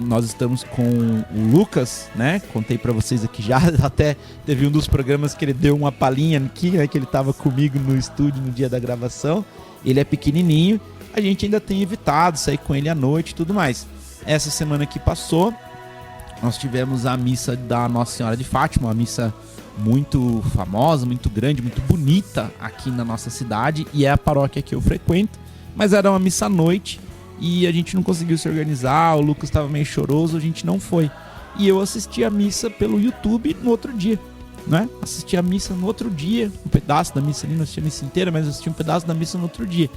nós estamos com o Lucas, né? Contei para vocês aqui já, até teve um dos programas que ele deu uma palhinha aqui, né? Que ele estava comigo no estúdio no dia da gravação. Ele é pequenininho, a gente ainda tem evitado sair com ele à noite e tudo mais. Essa semana que passou, nós tivemos a missa da Nossa Senhora de Fátima, uma missa muito famosa, muito grande, muito bonita aqui na nossa cidade, e é a paróquia que eu frequento, mas era uma missa à noite e a gente não conseguiu se organizar, o Lucas estava meio choroso, a gente não foi. E eu assisti a missa pelo YouTube no outro dia, né? Assisti a missa no outro dia, um pedaço da missa ali, não assisti a missa inteira, mas assisti um pedaço da missa no outro dia.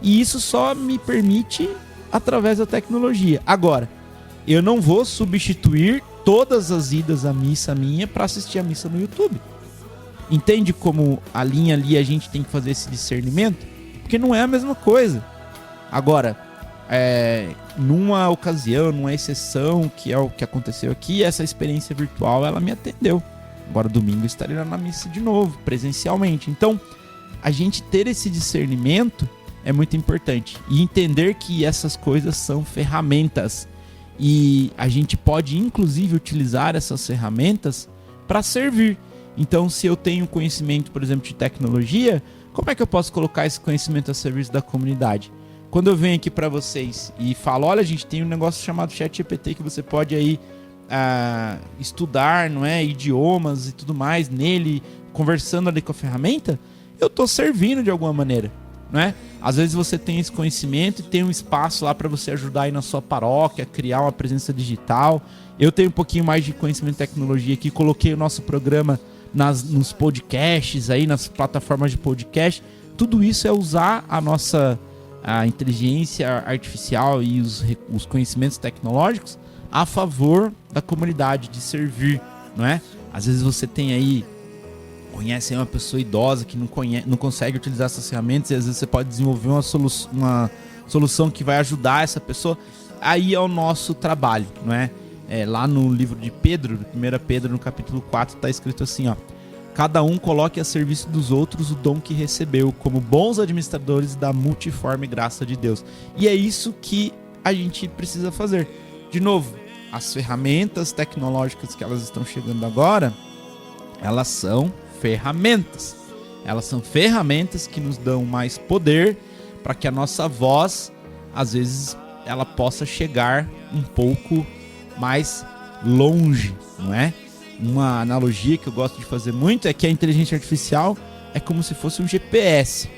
E isso só me permite através da tecnologia. Agora, eu não vou substituir todas as idas à missa minha para assistir a missa no YouTube. Entende como a linha ali a gente tem que fazer esse discernimento? Porque não é a mesma coisa. Agora, numa ocasião, numa exceção, que é o que aconteceu aqui, essa experiência virtual, ela me atendeu. Agora, domingo, eu estarei na missa de novo, presencialmente. Então, a gente ter esse discernimento é muito importante. E entender que essas coisas são ferramentas. E a gente pode, inclusive, utilizar essas ferramentas para servir. Então, se eu tenho conhecimento, por exemplo, de tecnologia, como é que eu posso colocar esse conhecimento a serviço da comunidade? Quando eu venho aqui para vocês e falo, olha, a gente tem um negócio chamado ChatGPT que você pode aí estudar, não é, idiomas e tudo mais nele, conversando ali com a ferramenta, eu estou servindo de alguma maneira. Né? Às vezes você tem esse conhecimento e tem um espaço lá para você ajudar aí na sua paróquia, criar uma presença digital. Eu tenho um pouquinho mais de conhecimento de tecnologia aqui, coloquei o nosso programa nos podcasts, aí, nas plataformas de podcast. Tudo isso é usar a inteligência artificial e os conhecimentos tecnológicos a favor da comunidade, de servir, não é? Às vezes você tem aí, conhece uma pessoa idosa que não consegue utilizar essas ferramentas e às vezes você pode desenvolver uma solução que vai ajudar essa pessoa. Aí é o nosso trabalho, não é? Lá no livro de Pedro, 1 Pedro, no capítulo 4, está escrito assim, ó: cada um coloque a serviço dos outros o dom que recebeu, como bons administradores da multiforme graça de Deus. E é isso que a gente precisa fazer. De novo, as ferramentas tecnológicas que elas estão chegando agora, elas são ferramentas. Elas são ferramentas que nos dão mais poder para que a nossa voz, às vezes, ela possa chegar um pouco mais longe, não é? Uma analogia que eu gosto de fazer muito é que a inteligência artificial é como se fosse um GPS.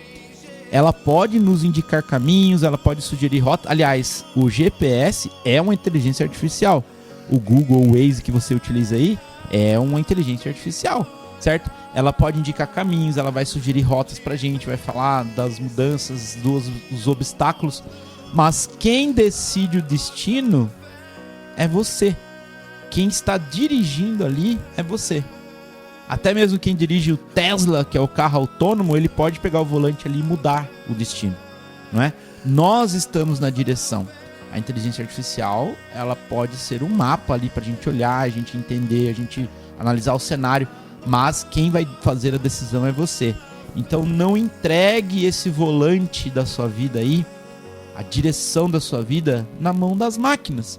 Ela pode nos indicar caminhos, ela pode sugerir rota. Aliás, o GPS é uma inteligência artificial. O Google, o Waze que você utiliza aí é uma inteligência artificial, certo? Ela pode indicar caminhos, ela vai sugerir rotas pra gente, vai falar das mudanças, dos obstáculos. Mas quem decide o destino é você. Quem está dirigindo ali é você. Até mesmo quem dirige o Tesla, que é o carro autônomo, ele pode pegar o volante ali e mudar o destino, não é? Nós estamos na direção. A inteligência artificial, ela pode ser um mapa ali para a gente olhar, a gente entender, a gente analisar o cenário, mas quem vai fazer a decisão é você. Então não entregue esse volante da sua vida aí, a direção da sua vida, na mão das máquinas.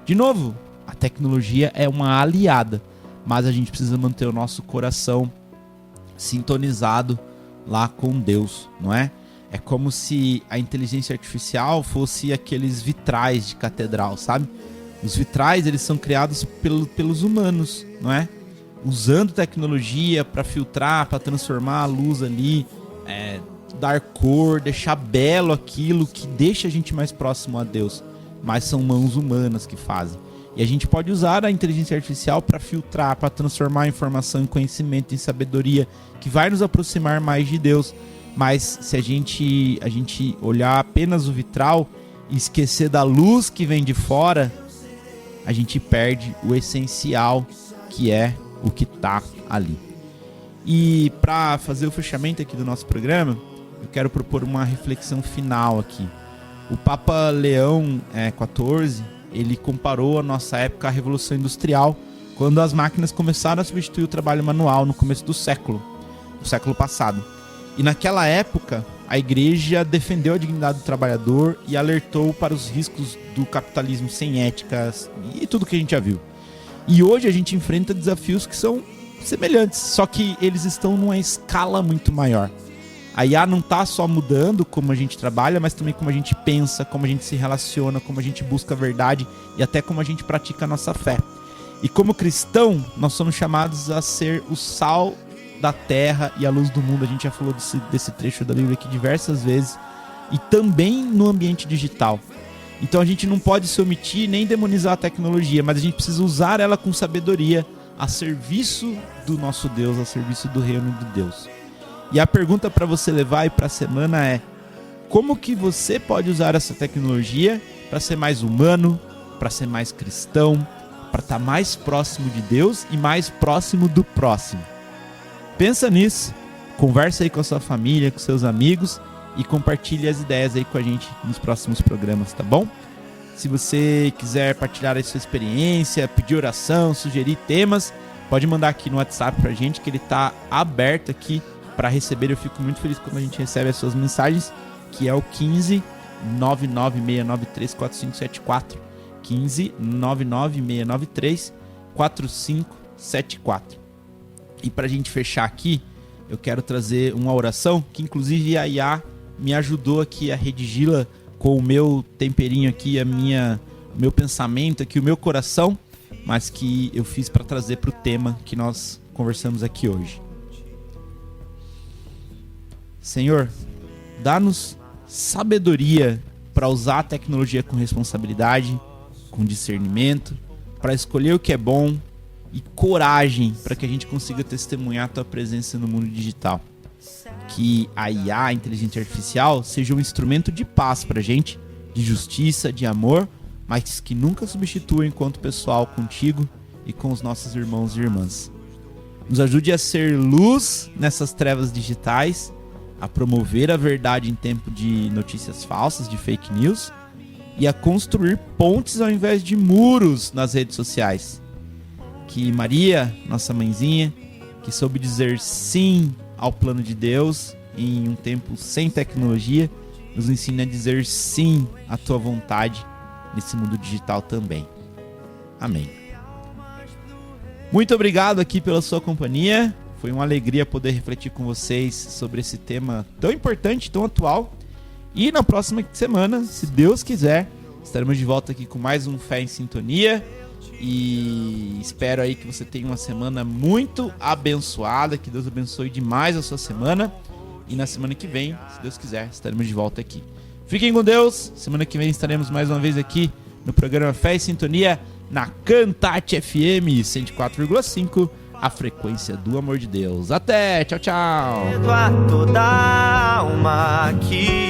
De novo, a tecnologia é uma aliada, mas a gente precisa manter o nosso coração sintonizado lá com Deus, não é? É como se a inteligência artificial fosse aqueles vitrais de catedral, sabe? Os vitrais, eles são criados pelos humanos, não é? Usando tecnologia para filtrar, para transformar a luz ali, dar cor, deixar belo aquilo que deixa a gente mais próximo a Deus. Mas são mãos humanas que fazem. E a gente pode usar a inteligência artificial para filtrar, para transformar a informação em conhecimento, em sabedoria, que vai nos aproximar mais de Deus. Mas se a gente olhar apenas o vitral e esquecer da luz que vem de fora, a gente perde o essencial, que é o que está ali. E para fazer o fechamento aqui do nosso programa, eu quero propor uma reflexão final aqui. O Papa Leão XIV, ele comparou a nossa época à Revolução Industrial, quando as máquinas começaram a substituir o trabalho manual no começo do século passado. E naquela época, a igreja defendeu a dignidade do trabalhador e alertou para os riscos do capitalismo sem éticas e tudo que a gente já viu. E hoje a gente enfrenta desafios que são semelhantes, só que eles estão numa escala muito maior. A IA não está só mudando como a gente trabalha, mas também como a gente pensa, como a gente se relaciona, como a gente busca a verdade e até como a gente pratica a nossa fé. E como cristão, nós somos chamados a ser o sal da terra e a luz do mundo. A gente já falou desse trecho da Bíblia aqui diversas vezes. E também no ambiente digital. Então a gente não pode se omitir nem demonizar a tecnologia, mas a gente precisa usar ela com sabedoria a serviço do nosso Deus, a serviço do reino de Deus. E a pergunta para você levar aí para a semana é: como que você pode usar essa tecnologia para ser mais humano, para ser mais cristão, para estar mais próximo de Deus e mais próximo do próximo? Pensa nisso, conversa aí com a sua família, com seus amigos e compartilhe as ideias aí com a gente nos próximos programas, tá bom? Se você quiser partilhar a sua experiência, pedir oração, sugerir temas, pode mandar aqui no WhatsApp pra gente, que ele tá aberto aqui para receber. Eu fico muito feliz quando a gente recebe as suas mensagens, que é o 15 99693 4574. 15 99693 4574. E pra gente fechar aqui, eu quero trazer uma oração que inclusive a IA me ajudou aqui a redigi-la com o meu temperinho aqui, o meu pensamento aqui, o meu coração, mas que eu fiz para trazer para o tema que nós conversamos aqui hoje. Senhor, dá-nos sabedoria para usar a tecnologia com responsabilidade, com discernimento, para escolher o que é bom e coragem para que a gente consiga testemunhar a Tua presença no mundo digital. Que a IA, a inteligência artificial, seja um instrumento de paz para a gente, de justiça, de amor, mas que nunca substitua enquanto pessoal contigo e com os nossos irmãos e irmãs. Nos ajude a ser luz nessas trevas digitais, a promover a verdade em tempo de notícias falsas, de fake news, e a construir pontes ao invés de muros nas redes sociais. Que Maria, nossa mãezinha, que soube dizer sim ao plano de Deus em um tempo sem tecnologia, nos ensine a dizer sim à Tua vontade nesse mundo digital também. Amém. Muito obrigado aqui pela sua companhia. Foi uma alegria poder refletir com vocês sobre esse tema tão importante, tão atual. E na próxima semana, se Deus quiser, estaremos de volta aqui com mais um Fé em Sintonia. E espero aí que você tenha uma semana muito abençoada, que Deus abençoe demais a sua semana. E na semana que vem, se Deus quiser, estaremos de volta aqui. Fiquem com Deus. Semana que vem estaremos mais uma vez aqui no programa Fé e Sintonia, na Cantate FM 104,5, a frequência do amor de Deus. Até, tchau, tchau. Toda alma que